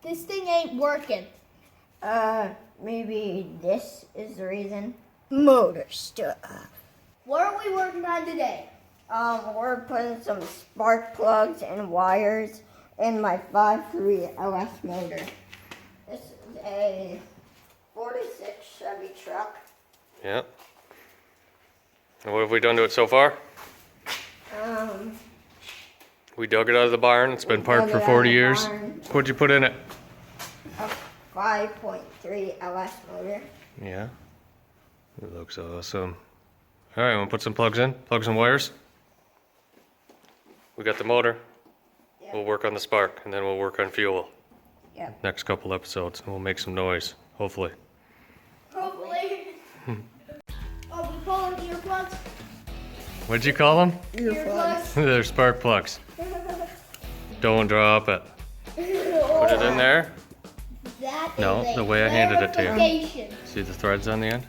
This thing ain't working. Maybe this is the reason. Motor stuff. What are we working on today? We're putting some spark plugs and wires in my 5.3 LS motor. This is a 46 Chevy truck. Yeah. And what have we done to it so far? We dug it out of the barn. It's been parked for 40 years. What'd you put in it? A 5.3 LS motor. Yeah. It looks awesome. All right, want to put some plugs in? Plugs and wires? We got the motor. Yep. We'll work on the spark, and then we'll work on fuel. Yep. Next couple episodes, and we'll make some noise, hopefully. Hopefully. Oh, we call them earplugs? What'd you call them? Earplugs. They're spark plugs. Don't drop it. Put it in there. That No, is a the way I handed it to you. verification. See the threads on the end?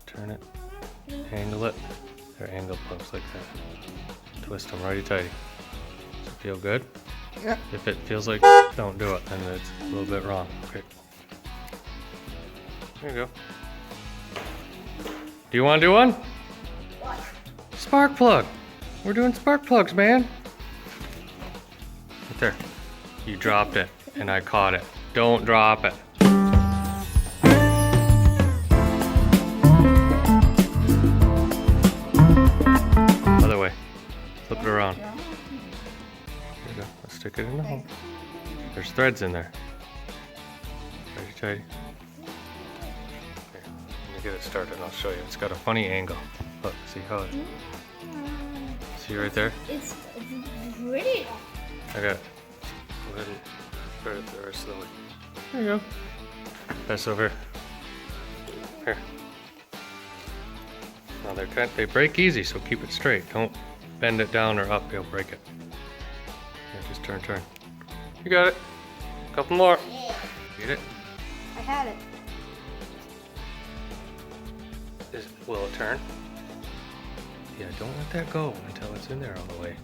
Turn it, angle it. They're angle plugs like that. Twist them righty-tighty. Does it feel good? Yep. If it feels like don't do it, then it's a little bit wrong. Okay. There you go. Do you want to do one? What? Spark plug. We're doing spark plugs, man. Right there. You dropped it, and I caught it. Don't drop it. Other way. Flip it around. There you go. Let's stick it in the hole. There's threads in there. Righty tighty. Here, let me get it started and I'll show you. It's got a funny angle. Look, see how it... See right there? It's pretty. I got it. Go ahead and spread it there slowly. There you go. Pass over. Here. Now they break easy, so keep it straight. Don't bend it down or up, you'll break it. Yeah, just turn. You got it. Couple more. Yeah. Get it? I had it. Will it turn? Yeah, don't let that go until it's in there all the way.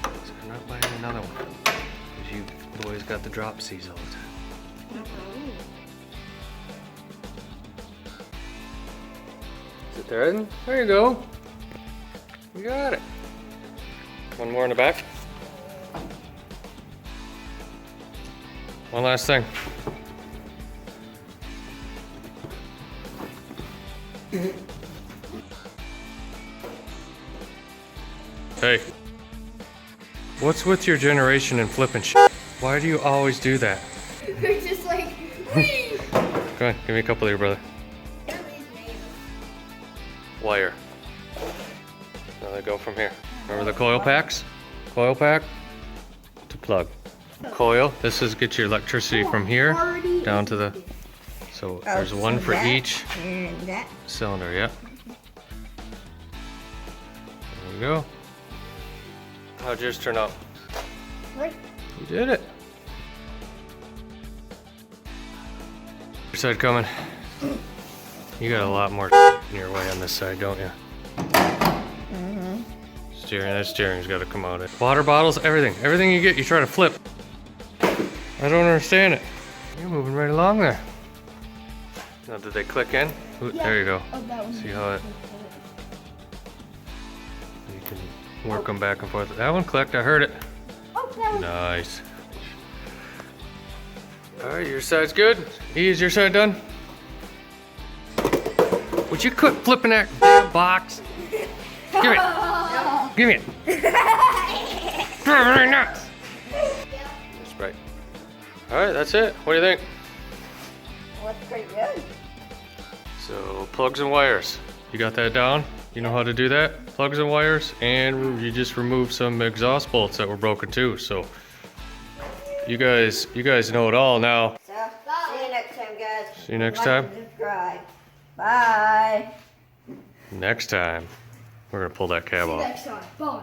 So I'm not buying another one. Because you boys got the drop C's all the time. Is it there? There you go. You got it. One more in the back. One last thing. Hey. What's with your generation and flipping shit? Why do you always do that? We're just like, whee! Come on, give me a couple there, brother. Wire. Now they go from here. Remember the coil packs? Coil pack to plug. Coil, this is get your electricity from here down to the, so there's one for each And that. cylinder, yep. There you go. How'd yours turn out? What? You did it. Your side coming. You got a lot more in your way on this side, don't you? Steering, that steering's got to come out. Water bottles, everything you get, you try to flip. I don't understand it. You're moving right along there. Now, did they click in? Ooh, Yeah. there you go. Oh, that one. See how it? You can work them back and forth. That one clicked. I heard it. Oh, that one. Nice. All right, your side's good. E, is your side done? Would you quit flipping that damn box? Give it. Give me it. Very nice. That's right. All right, that's it. What do you think? Looks pretty good. So plugs and wires. You got that down? You know how to do that? Plugs and wires, and you just removed some exhaust bolts that were broken too. So you guys know it all now. So, see you next time, guys. See you next Like time. and subscribe. Bye. Next time, we're gonna pull that cab See you off. next time. Bye.